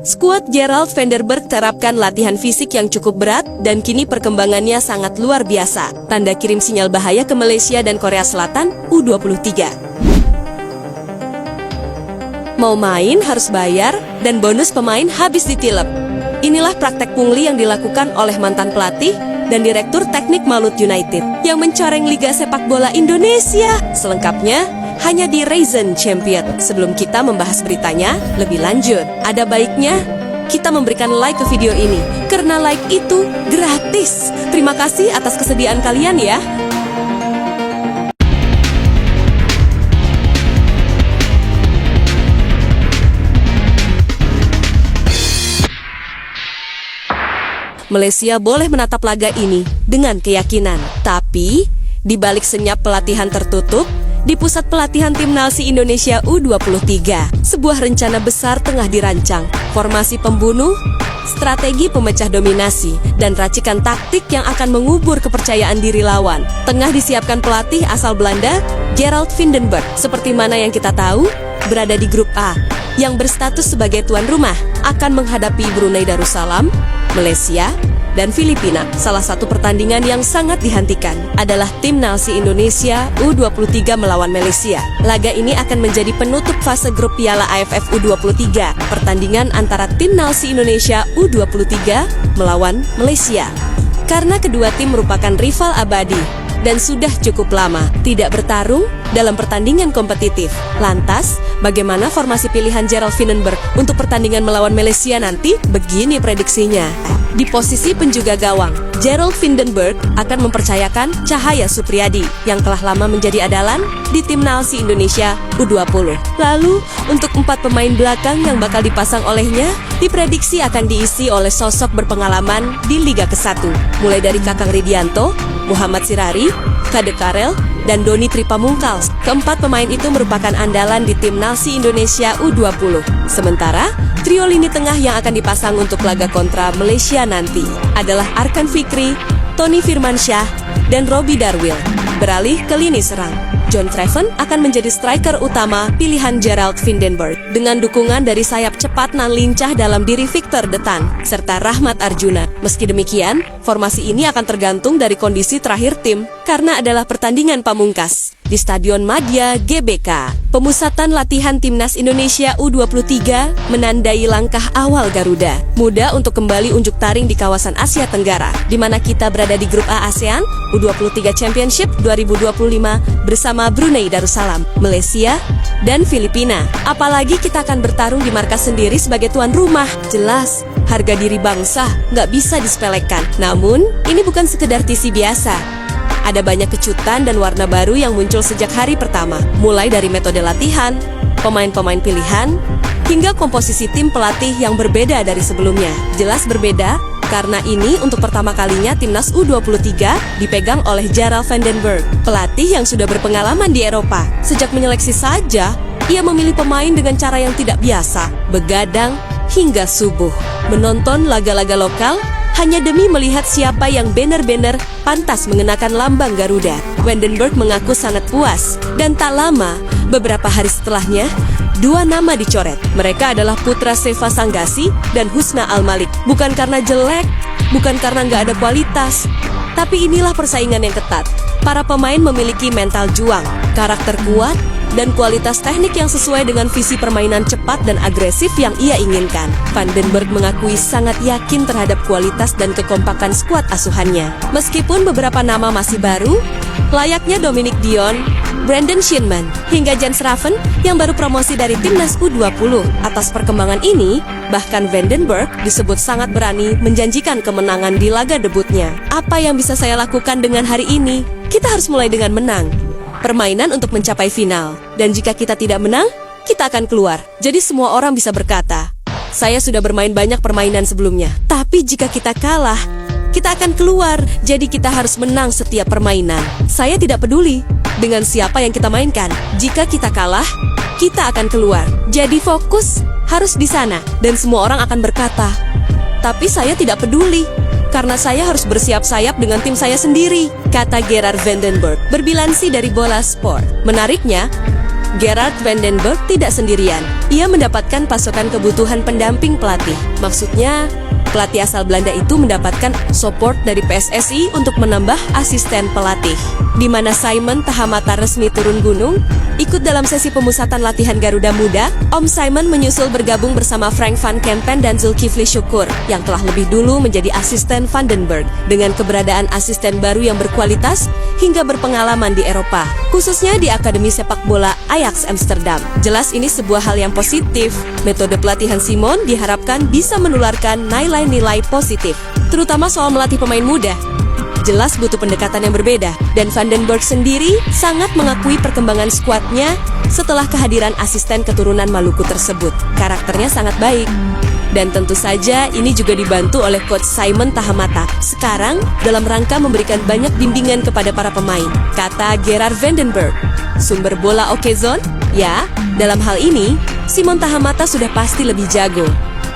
Skuad Gerald Vandenberg terapkan latihan fisik yang cukup berat dan kini perkembangannya sangat luar biasa. Tanda kirim sinyal bahaya ke Malaysia dan Korea Selatan U23. Mau main harus bayar dan bonus pemain habis ditilep. Inilah praktek pungli yang dilakukan oleh mantan pelatih dan Direktur Teknik Malut United yang mencoreng Liga Sepak Bola Indonesia. Selengkapnya hanya di Raisin Champion. Sebelum kita membahas beritanya lebih lanjut, ada baiknya kita memberikan like ke video ini, karena like itu gratis. Terima kasih atas kesediaan kalian ya. Malaysia boleh menatap laga ini dengan keyakinan, tapi di balik senyap pelatihan tertutup, di pusat pelatihan tim Nalsi Indonesia U23, sebuah rencana besar tengah dirancang. Formasi pembunuh, strategi pemecah dominasi, dan racikan taktik yang akan mengubur kepercayaan diri lawan. Tengah disiapkan pelatih asal Belanda, Gerald Vandenberg. Seperti mana yang kita tahu, berada di grup A, yang berstatus sebagai tuan rumah, akan menghadapi Brunei Darussalam, Malaysia, dan Filipina. Salah satu pertandingan yang sangat dihentikan adalah tim Nalsi Indonesia U23 melawan Malaysia. Laga ini akan menjadi penutup fase grup Piala AFF U23. Pertandingan antara tim Nalsi Indonesia U23 melawan Malaysia. Karena kedua tim merupakan rival abadi dan sudah cukup lama tidak bertarung dalam pertandingan kompetitif. Lantas, bagaimana formasi pilihan Gerald Vandenberg untuk pertandingan melawan Malaysia nanti? Begini prediksinya. Di posisi penjaga gawang, Gerald Vandenberg akan mempercayakan Cahaya Supriyadi yang telah lama menjadi andalan di tim Nalsi Indonesia U20. Lalu, untuk 4 pemain belakang yang bakal dipasang olehnya, diprediksi akan diisi oleh sosok berpengalaman di Liga ke-1, mulai dari Kakang Ridianto, Muhammad Sirari, Kade Karel, dan Doni Tripamungkal. Keempat pemain itu merupakan andalan di tim Nalsi Indonesia U20. Sementara, trio lini tengah yang akan dipasang untuk laga kontra Malaysia nanti adalah Arkan Fikri, Tony Firmansyah, dan Robbie Darwin. Beralih ke lini serang, John Treven akan menjadi striker utama pilihan Gerald Vandenberg dengan dukungan dari sayap cepat nan lincah dalam diri Victor Detan serta Rahmat Arjuna. Meski demikian, formasi ini akan tergantung dari kondisi terakhir tim karena adalah pertandingan pamungkas di Stadion Madya GBK. Pemusatan latihan Timnas Indonesia U23 menandai langkah awal Garuda muda untuk kembali unjuk taring di kawasan Asia Tenggara, di mana kita berada di grup A ASEAN U23 Championship 2025 bersama Brunei Darussalam, Malaysia, dan Filipina. Apalagi kita akan bertarung di markas sendiri sebagai tuan rumah. Jelas, harga diri bangsa nggak bisa disepelekan. Namun, ini bukan sekedar TC biasa. Ada banyak kejutan dan warna baru yang muncul sejak hari pertama, mulai dari metode latihan, pemain-pemain pilihan, hingga komposisi tim pelatih yang berbeda dari sebelumnya. Jelas berbeda, karena ini untuk pertama kalinya Timnas U23 dipegang oleh Gerald Vandenberg, pelatih yang sudah berpengalaman di Eropa. Sejak menyeleksi saja, ia memilih pemain dengan cara yang tidak biasa, begadang hingga subuh, menonton laga-laga lokal, hanya demi melihat siapa yang benar-benar pantas mengenakan lambang Garuda. Vandenberg mengaku sangat puas, dan tak lama, beberapa hari setelahnya, 2 nama dicoret. Mereka adalah putra Seva Sanggasi dan Husna Al-Malik. Bukan karena jelek, bukan karena nggak ada kualitas, tapi inilah persaingan yang ketat. Para pemain memiliki mental juang, karakter kuat, dan kualitas teknik yang sesuai dengan visi permainan cepat dan agresif yang ia inginkan. Vandenberg mengakui sangat yakin terhadap kualitas dan kekompakan skuad asuhannya. Meskipun beberapa nama masih baru, layaknya Dominic Dion, Brandon Shinman, hingga Jens Raven yang baru promosi dari Timnas U20. Atas perkembangan ini, bahkan Vandenberg disebut sangat berani menjanjikan kemenangan di laga debutnya. Apa yang bisa saya lakukan dengan hari ini? Kita harus mulai dengan menang. Permainan untuk mencapai final. Dan jika kita tidak menang, kita akan keluar. Jadi semua orang bisa berkata, saya sudah bermain banyak permainan sebelumnya. Tapi jika kita kalah, kita akan keluar. Jadi kita harus menang setiap permainan. Saya tidak peduli dengan siapa yang kita mainkan. Jika kita kalah, kita akan keluar. Jadi fokus harus di sana. Dan semua orang akan berkata, tapi saya tidak peduli, karena saya harus bersiap sayap dengan tim saya sendiri, kata Gerard Vandenberg, berbilansi dari Bola Sport. Menariknya, Gerard Vandenberg tidak sendirian. Ia mendapatkan pasokan kebutuhan pendamping pelatih. Maksudnya, pelatih asal Belanda itu mendapatkan support dari PSSI untuk menambah asisten pelatih. Di mana Simon Tahamata resmi turun gunung, ikut dalam sesi pemusatan latihan Garuda Muda, Om Simon menyusul bergabung bersama Frank van Kempen dan Zulkifli Syukur yang telah lebih dulu menjadi asisten Vandenberg. Dengan keberadaan asisten baru yang berkualitas hingga berpengalaman di Eropa, khususnya di Akademi Sepak Bola Ajax Amsterdam. Jelas ini sebuah hal yang positif. Metode pelatihan Simon diharapkan bisa menularkan nilai-nilai positif, terutama soal melatih pemain muda. Jelas butuh pendekatan yang berbeda, dan Vandenberg sendiri sangat mengakui perkembangan skuadnya setelah kehadiran asisten keturunan Maluku tersebut. Karakternya sangat baik. Dan tentu saja ini juga dibantu oleh coach Simon Tahamata. Sekarang dalam rangka memberikan banyak bimbingan kepada para pemain, kata Gerard Vandenberg. Sumber bola Okezon? Ya, dalam hal ini Simon Tahamata sudah pasti lebih jago.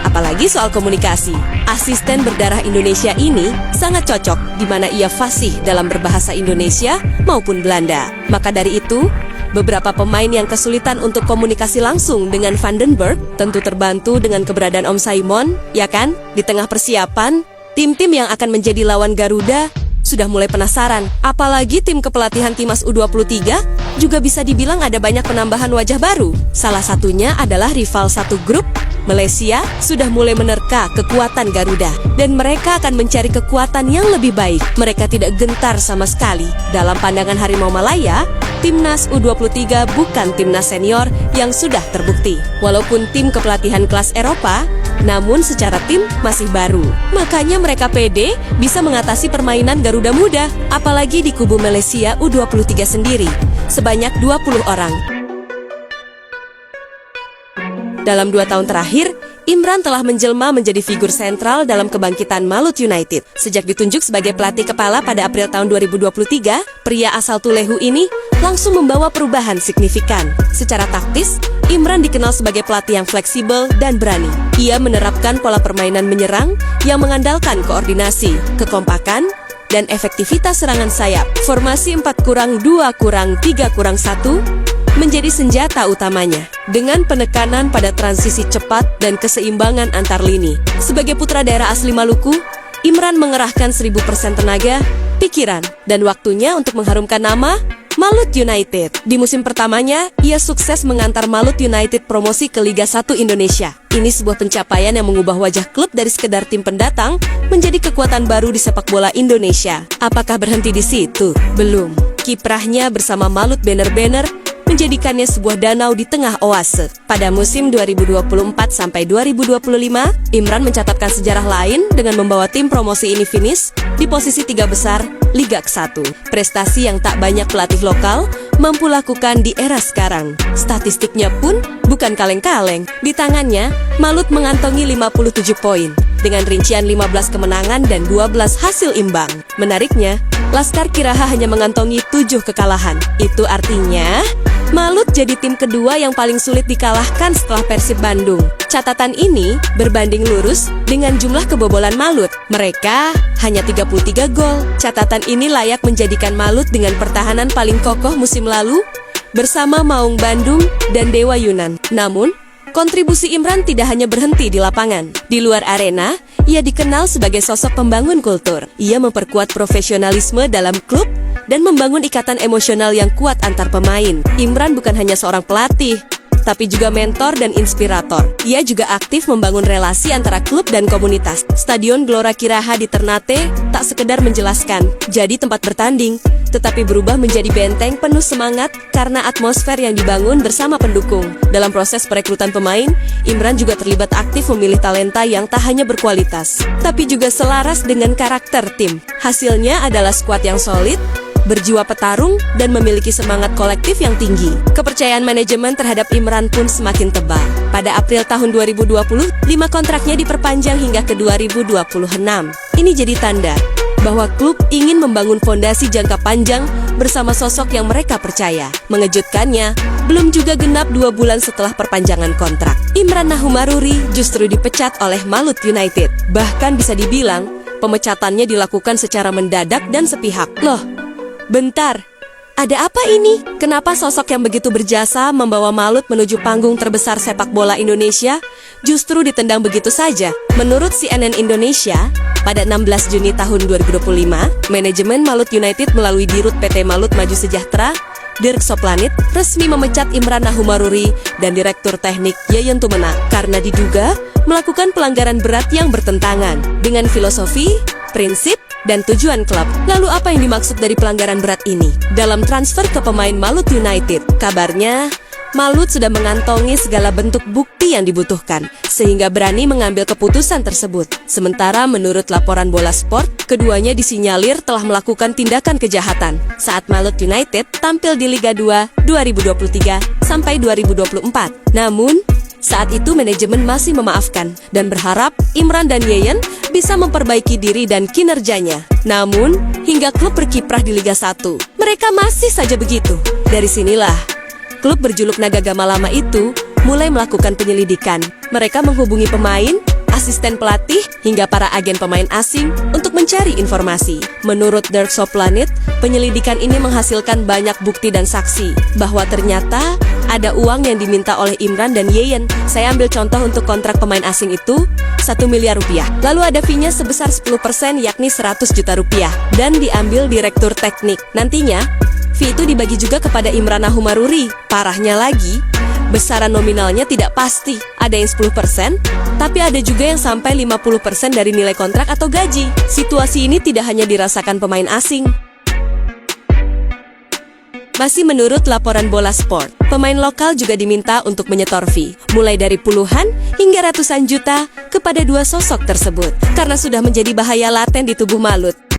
Apalagi soal komunikasi. Asisten berdarah Indonesia ini sangat cocok di mana ia fasih dalam berbahasa Indonesia maupun Belanda. Maka dari itu, beberapa pemain yang kesulitan untuk komunikasi langsung dengan Vandenberg tentu terbantu dengan keberadaan Om Simon, ya kan? Di tengah persiapan, tim-tim yang akan menjadi lawan Garuda sudah mulai penasaran. Apalagi tim kepelatihan Timnas U23 juga bisa dibilang ada banyak penambahan wajah baru. Salah satunya adalah rival satu grup, Malaysia, sudah mulai menerka kekuatan Garuda. Dan mereka akan mencari kekuatan yang lebih baik. Mereka tidak gentar sama sekali. Dalam pandangan Harimau Malaya, Timnas U23 bukan timnas senior yang sudah terbukti. Walaupun tim kepelatihan kelas Eropa, namun secara tim masih baru. Makanya mereka pede bisa mengatasi permainan Garuda Muda. Apalagi di kubu Malaysia U23 sendiri, sebanyak 20 orang. Dalam 2 tahun terakhir, Imran telah menjelma menjadi figur sentral dalam kebangkitan Malut United. Sejak ditunjuk sebagai pelatih kepala pada April tahun 2023, pria asal Tulehu ini langsung membawa perubahan signifikan. Secara taktis, Imran dikenal sebagai pelatih yang fleksibel dan berani. Ia menerapkan pola permainan menyerang yang mengandalkan koordinasi, kekompakan, dan efektivitas serangan sayap. Formasi 4-2-3-1 menjadi senjata utamanya, dengan penekanan pada transisi cepat dan keseimbangan antar lini. Sebagai putra daerah asli Maluku, Imran mengerahkan 1000% tenaga, pikiran, dan waktunya untuk mengharumkan nama Malut United. Di musim pertamanya, ia sukses mengantar Malut United promosi ke Liga 1 Indonesia. Ini sebuah pencapaian yang mengubah wajah klub dari sekedar tim pendatang menjadi kekuatan baru di sepak bola Indonesia. Apakah berhenti di situ? Belum. Kiprahnya bersama Malut Banner menjadikannya sebuah danau di tengah oase. Pada musim 2024-2025, Imran mencatatkan sejarah lain dengan membawa tim promosi ini finish di posisi 3 besar Liga ke-1. Prestasi yang tak banyak pelatih lokal mampu lakukan di era sekarang. Statistiknya pun bukan kaleng-kaleng. Di tangannya, Malut mengantongi 57 poin dengan rincian 15 kemenangan dan 12 hasil imbang. Menariknya, Laskar Kiraha hanya mengantongi 7 kekalahan. Itu artinya Malut jadi tim kedua yang paling sulit dikalahkan setelah Persib Bandung. Catatan ini berbanding lurus dengan jumlah kebobolan Malut. Mereka hanya 33 gol. Catatan ini layak menjadikan Malut dengan pertahanan paling kokoh musim lalu bersama Maung Bandung dan Dewa Yunan. Namun, kontribusi Imran tidak hanya berhenti di lapangan. Di luar arena, ia dikenal sebagai sosok pembangun kultur. Ia memperkuat profesionalisme dalam klub dan membangun ikatan emosional yang kuat antar pemain. Imran bukan hanya seorang pelatih, tapi juga mentor dan inspirator. Ia juga aktif membangun relasi antara klub dan komunitas. Stadion Gelora Kiraha di Ternate tak sekedar menjelaskan jadi tempat bertanding, tetapi berubah menjadi benteng penuh semangat karena atmosfer yang dibangun bersama pendukung. Dalam proses perekrutan pemain, Imran juga terlibat aktif memilih talenta yang tak hanya berkualitas, tapi juga selaras dengan karakter tim. Hasilnya adalah skuad yang solid, berjiwa petarung, dan memiliki semangat kolektif yang tinggi. Kepercayaan manajemen terhadap Imran pun semakin tebal. Pada April tahun 2020, 5 kontraknya diperpanjang hingga ke 2026. Ini jadi tanda bahwa klub ingin membangun fondasi jangka panjang bersama sosok yang mereka percaya. Mengejutkannya, belum juga genap 2 bulan setelah perpanjangan kontrak, Imran Nahumaruri justru dipecat oleh Malut United. Bahkan bisa dibilang, pemecatannya dilakukan secara mendadak dan sepihak. Loh, bentar, Ada apa ini? Kenapa sosok yang begitu berjasa membawa Malut menuju panggung terbesar sepak bola Indonesia justru ditendang begitu saja? Menurut CNN Indonesia, pada 16 Juni tahun 2025, manajemen Malut United melalui Dirut PT Malut Maju Sejahtera, Dirk Soplanit, resmi memecat Imran Nahumaruri dan Direktur Teknik Yeyen Tumena karena diduga melakukan pelanggaran berat yang bertentangan dengan filosofi, prinsip, dan tujuan klub. Lalu apa yang dimaksud dari pelanggaran berat ini? Dalam transfer ke pemain Malut United, kabarnya Malut sudah mengantongi segala bentuk bukti yang dibutuhkan, sehingga berani mengambil keputusan tersebut. Sementara menurut laporan Bola Sport, keduanya disinyalir telah melakukan tindakan kejahatan saat Malut United tampil di Liga 2 2023 sampai 2024. Namun, saat itu manajemen masih memaafkan dan berharap Imran dan Yeyen bisa memperbaiki diri dan kinerjanya. Namun, hingga klub berkiprah di Liga 1, mereka masih saja begitu. Dari sinilah, klub berjuluk Naga Gama Lama itu mulai melakukan penyelidikan. Mereka menghubungi pemain, asisten pelatih, hingga para agen pemain asing untuk mencari informasi. Menurut Dirk Soplanit, penyelidikan ini menghasilkan banyak bukti dan saksi bahwa ternyata ada uang yang diminta oleh Imran dan Yeyen. Saya ambil contoh untuk kontrak pemain asing itu, 1 miliar rupiah. Lalu ada fee-nya sebesar 10% yakni 100 juta rupiah dan diambil direktur teknik. Nantinya, fee itu dibagi juga kepada Imran Nahumaruri. Parahnya lagi, besaran nominalnya tidak pasti. Ada yang 10%, tapi ada juga yang sampai 50% dari nilai kontrak atau gaji. Situasi ini tidak hanya dirasakan pemain asing. Masih menurut laporan Bola Sport, pemain lokal juga diminta untuk menyetor fee, mulai dari puluhan hingga ratusan juta kepada dua sosok tersebut, karena sudah menjadi bahaya laten di tubuh Malut.